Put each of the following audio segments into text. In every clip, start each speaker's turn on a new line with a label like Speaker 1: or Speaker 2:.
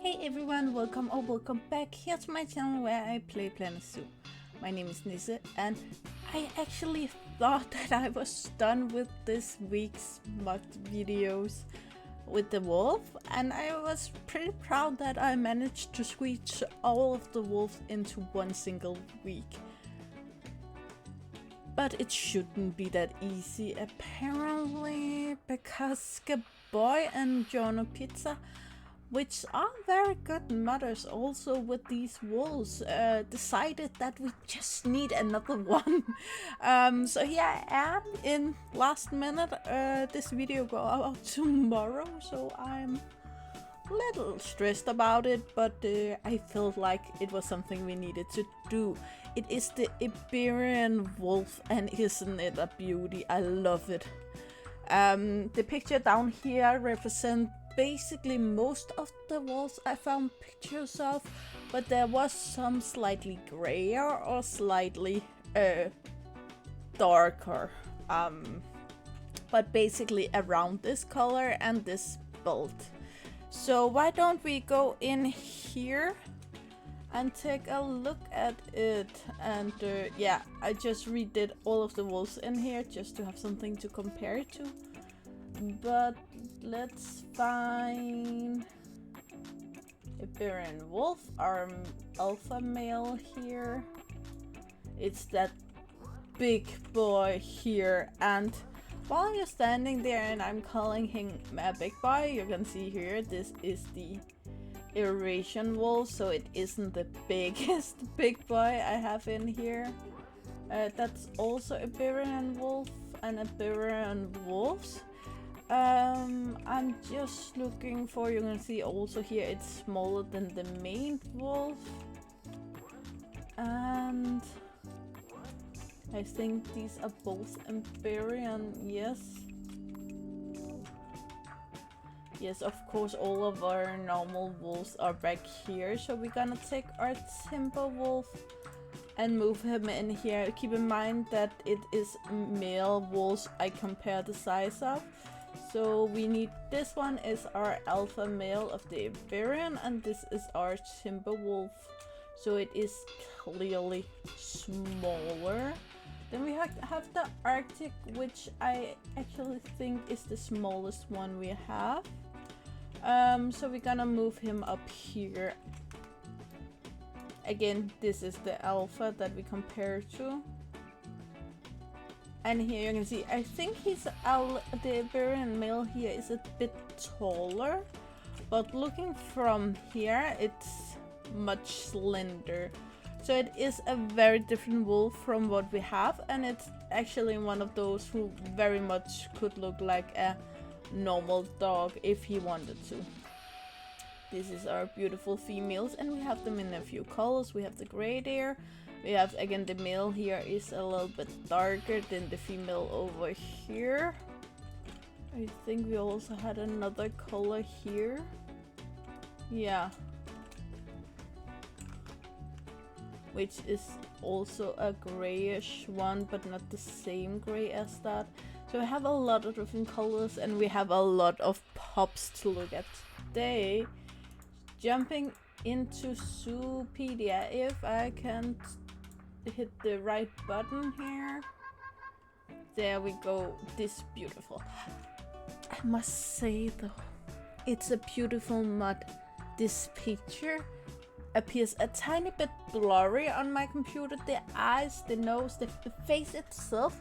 Speaker 1: Hey everyone, welcome or welcome back here to my channel where I play Planet Zoo. My name is Nisse and I actually thought that I was done with this week's mod videos with the wolf, and I was pretty proud that I managed to squeeze all of the wolves into one single week. But it shouldn't be that easy apparently, because Gabboi and GiornoPizza, which are very good modders also with these wolves, decided that we just need another one. So here I am in last minute. This video go out tomorrow, so I'm a little stressed about it, but I felt like it was something we needed to do. It is the Iberian Wolf, and isn't it a beauty? I love it. The picture down here represents basically most of the wolves I found pictures of, but there was some slightly grayer or slightly darker, but basically around this color and this build. So why don't we go in here and take a look at it? And yeah, I just redid all of the wolves in here just to have something to compare it to. But let's find Iberian Wolf, our alpha male here. It's that big boy here, and while you're standing there and I'm calling him a big boy, you can see here this is the Eurasian wolf, so it isn't the biggest big boy I have in here. That's also Iberian Wolf and Iberian Wolves. I'm just looking for, you can see also here it's smaller than the main wolf, and I think these are both Iberian. Yes, of course all of our normal wolves are back here, so we're gonna take our timber wolf and move him in here. Keep in mind that it is male wolves I compare the size of. So we need, this one is our alpha male of the Iberian, and this is our timber wolf. So it is clearly smaller. Then we have the Arctic, which I actually think is the smallest one we have. So we're gonna move him up here. Again, this is the alpha that we compare to. And here you can see, I think the Iberian male here is a bit taller, but looking from here, it's much slender. So it is a very different wolf from what we have, and it's actually one of those who very much could look like a normal dog if he wanted to. This is our beautiful females, and we have them in a few colors. We have the gray there. We have, again, the male here is a little bit darker than the female over here. I think we also had another color here. Yeah. Which is also a grayish one, but not the same gray as that. So we have a lot of different colors, and we have a lot of pups to look at today. Jumping into Zoopedia, if I can hit the right button here. There we go. This beautiful. I must say though, it's a beautiful mod. This picture appears a tiny bit blurry on my computer. The eyes, the nose, the face itself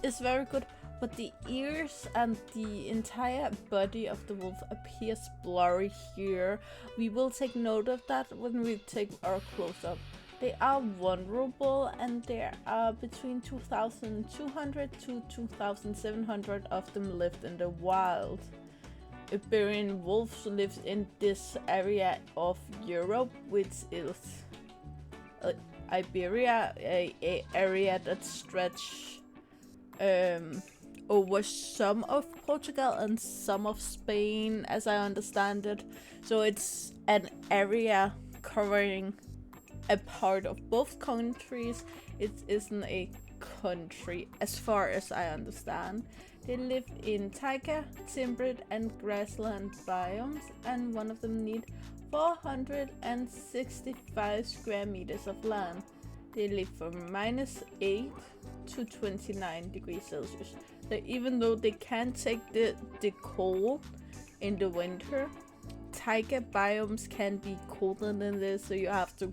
Speaker 1: is very good, but the ears and the entire body of the wolf appears blurry here. We will take note of that when we take our close-up. They are vulnerable, and there are between 2,200 to 2,700 of them lived in the wild. Iberian wolves live in this area of Europe, which is Iberia, a area that stretches over some of Portugal and some of Spain, as I understand it. So it's an area covering a part of both countries. It isn't a country as far as I understand. They live in taiga, temperate and grassland biomes, and one of them need 465 square meters of land. They live from -8 to 29 degrees Celsius. So even though they can take the cold in the winter, taiga biomes can be colder than this, so you have to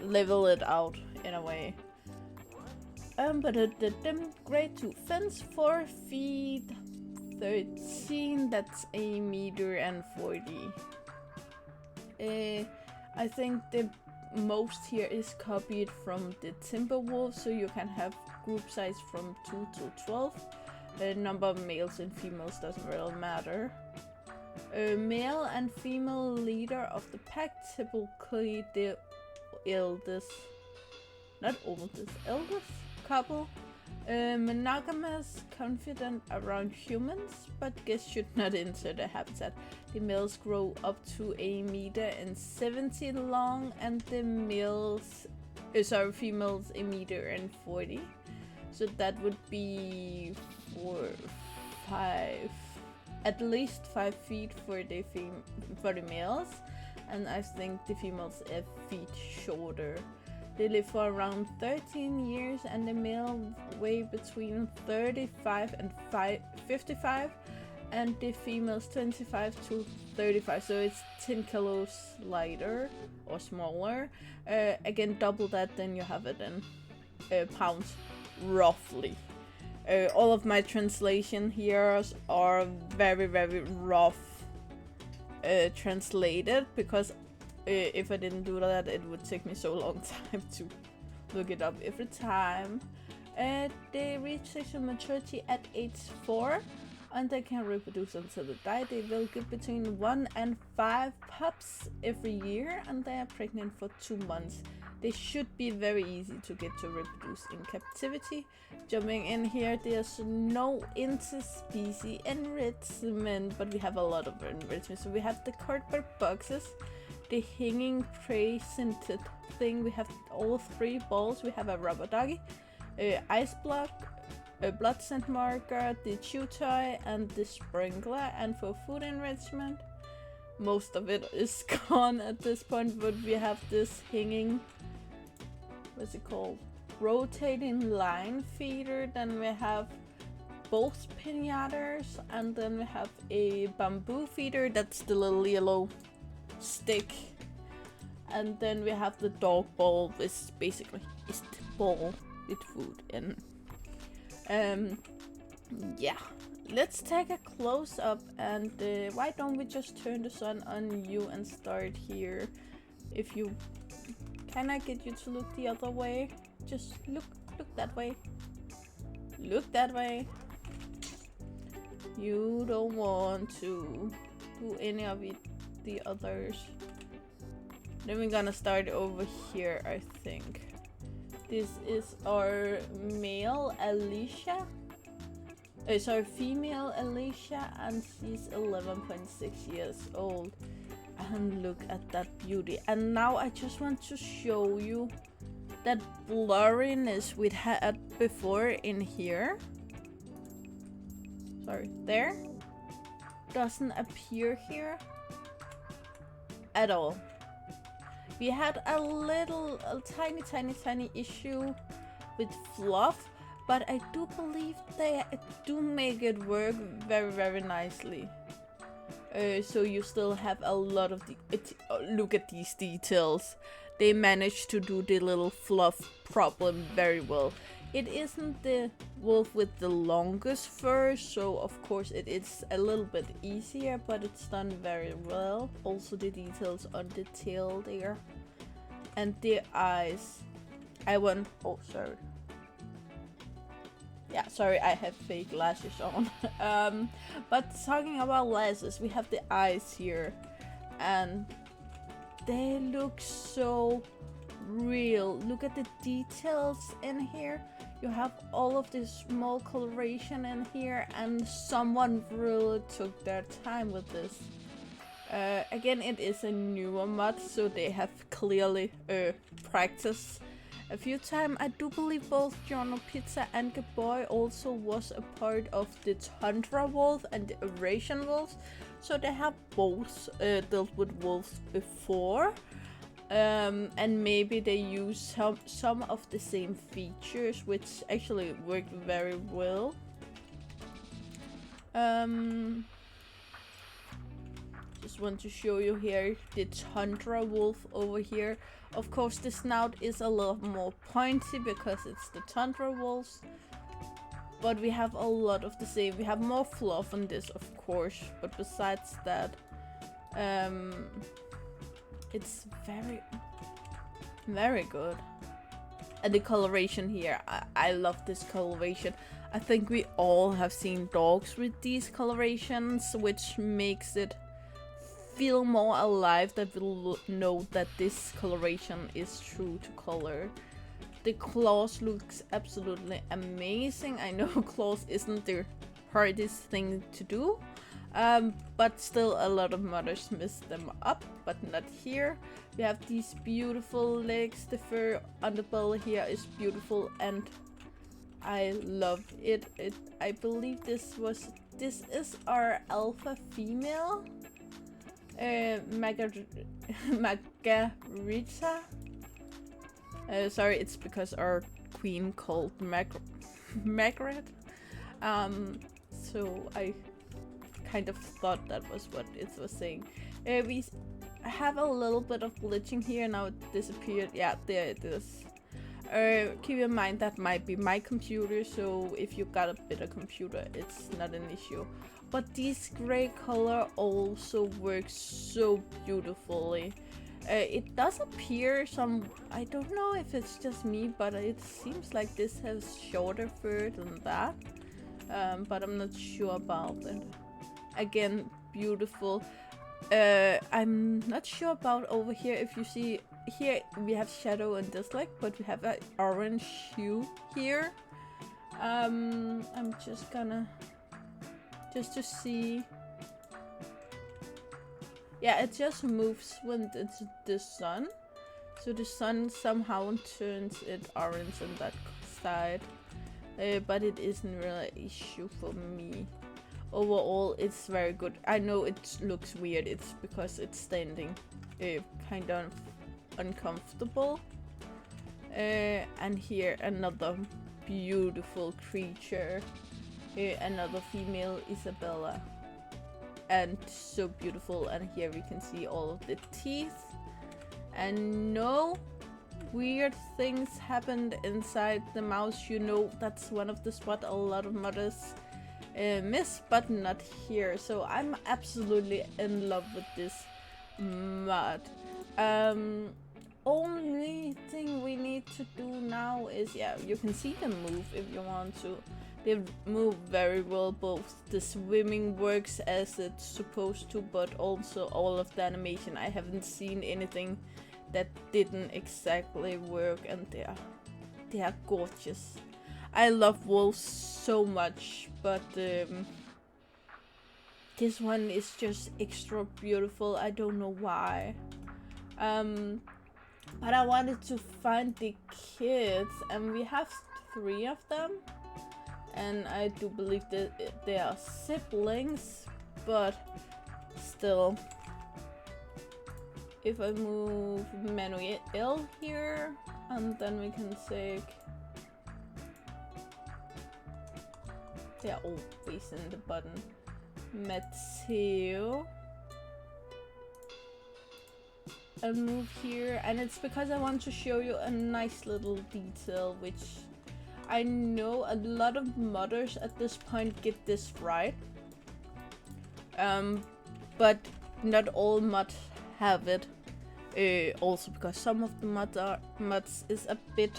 Speaker 1: level it out in a way. But grade 2 fence, 4 feet 13, that's a meter and 40. I think the most here is copied from the timber wolf, so you can have group size from 2 to 12. The number of males and females doesn't really matter. Male and female leader of the pack, typically the eldest couple. Monogamous, confident around humans, but guests should not enter the habitat. The males grow up to 1.70 m long, and the females 1.40 m. So that would be at least 5 feet for the males, and I think the females a feet shorter. They live for around 13 years, and the male weigh between 35 and 55, and the females 25 to 35, so it's 10 kilos lighter or smaller. Again, double that, then you have it in pounds roughly. All of my translation here are very, very rough translated, because if I didn't do that, it would take me so long time to look it up every time. They reach sexual maturity at age 4, and they can reproduce until they die. They will give between 1 and 5 pups every year, and they are pregnant for 2 months. They should be very easy to get to reproduce in captivity. Jumping in here, there's no interspecies enrichment, but we have a lot of enrichment. So we have the cardboard boxes, the hanging prey scented thing, we have all 3 balls, we have a rubber doggy, ice block, a blood scent marker, the chew toy, and the sprinkler. And for food enrichment, most of it is gone at this point, but we have this hanging, what's it called, rotating line feeder. Then we have both pinatas, and then we have a bamboo feeder, that's the little yellow stick. And then we have the dog bowl, which basically is the bowl with food in. Yeah, let's take a close up, and why don't we just turn the sun on you and start here? If you, can I get you to look the other way? Just look that way. Look that way. You don't want to do any of it, the others. Then we're gonna start over here, I think. This is our male Alicia. Sorry, female Alicia, and she's 11.6 years old. And look at that beauty. And now I just want to show you that blurriness we had before in here. Sorry, there. Doesn't appear here at all. We had a tiny issue with fluff, but I do believe they do make it work very, very nicely. So you still have a lot of the, look at these details. They managed to do the little fluff problem very well. It isn't the wolf with the longest fur, so of course it is a little bit easier, but it's done very well. Also the details on the tail there. And the eyes. Oh, sorry. Yeah, sorry, I have fake lashes on. But talking about lashes, we have the eyes here. And they look so real. Look at the details in here. You have all of this small coloration in here, and someone really took their time with this. Again, it is a newer mod, so they have clearly practiced a few times. I do believe both GiornoPizza and Gabboi also was a part of the Tundra Wolf and the Eurasian Wolves. So they have both dealt with wolves before. And maybe they use some of the same features, which actually worked very well. Just want to show you here the Tundra Wolf over here. Of course, the snout is a little more pointy because it's the Tundra Wolves. But we have a lot of the same. We have more fluff on this, of course. But besides that, it's very good. And the coloration here, I love this coloration. I think we all have seen dogs with these colorations, which makes it feel more alive, that we'll know that this coloration is true to color. The claws looks absolutely amazing. I know claws isn't the hardest thing to do, but still a lot of modders mess them up, but not here. We have these beautiful legs. The fur on the belly here is beautiful and I love it. I believe this is our alpha female, Margarita. Sorry, it's because our queen called Margaret. So I kind of thought that was what it was saying. We have a little bit of glitching here. Now it disappeared. Yeah, there it is. Keep in mind that might be my computer, so if you got a better computer, it's not an issue. But this gray color also works so beautifully. It does appear some, I don't know if it's just me, but it seems like this has shorter fur than that. But I'm not sure about it. Again, beautiful. I'm not sure about over here. If you see here, we have shadow and dislike, but we have an orange hue here. I'm just gonna to see. Yeah, it just moves when it's the sun. So the sun somehow turns it orange on that side. But it isn't really an issue for me. Overall, it's very good. I know it looks weird. It's because it's standing kind of uncomfortable. And here another beautiful creature. Another female Isabella. And so beautiful. And here we can see all of the teeth. And no weird things happened inside the mouse. You know, that's one of the spots a lot of modders miss, but not here. So I'm absolutely in love with this mod. Only thing we need to do now is, yeah, you can see them move if you want to. They move very well. Both the swimming works as it's supposed to, but also all of the animation. I haven't seen anything that didn't exactly work, and they are gorgeous. I love wolves so much, but this one is just extra beautiful. I don't know why. But I wanted to find the kids, and we have 3 of them. And I do believe that they are siblings, but still. If I move Manuel here, and then we can take... They're always in the button. Matteo. And move here, and it's because I want to show you a nice little detail, which I know a lot of modders at this point get this right. But not all mods have it. Also because some of the mods is a bit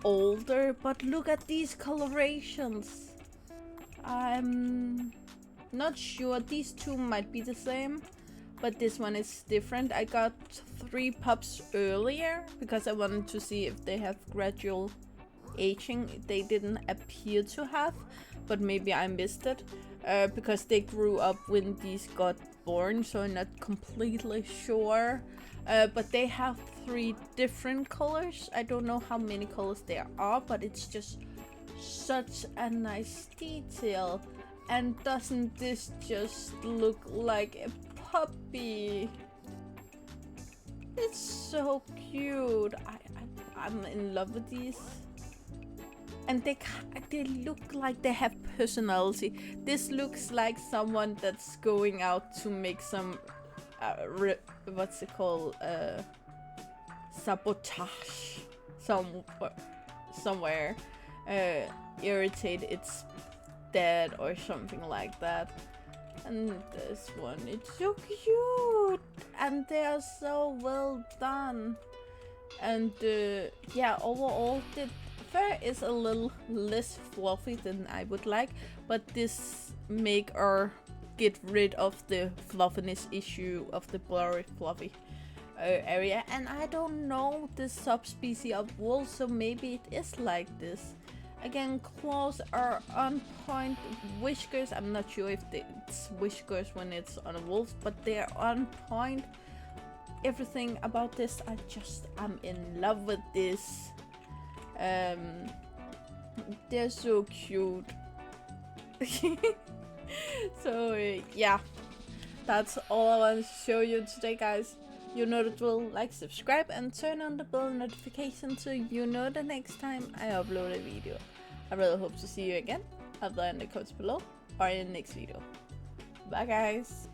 Speaker 1: older, but look at these colorations. I'm not sure. These 2 might be the same, but this one is different. I got 3 pups earlier because I wanted to see if they have gradual aging. They didn't appear to have, but maybe I missed it because they grew up when these got born, so I'm not completely sure. But they have 3 different colors. I don't know how many colors there are, but it's just such a nice detail. And doesn't this just look like a puppy? It's so cute. I'm in love with these. And they look like they have personality. This looks like someone that's going out to make some what's it called, sabotage somewhere, irritate its dad or something like that. And this one, it's so cute, and they are so well done. And yeah, overall the fur is a little less fluffy than I would like, but this make or get rid of the fluffiness issue of the blurry fluffy area. And I don't know the subspecies of wolf, so maybe it is like this. Again, claws are on point. Whiskers, I'm not sure if it's whiskers when it's on a wolf, but they're on point. Everything about this, I'm in love with this. They're so cute. So yeah, that's all I want to show you today, guys. You know the drill. Like, subscribe, and turn on the bell notification so you know the next time I upload a video. I really hope to see you again, either in the comments below or in the next video. Bye, guys.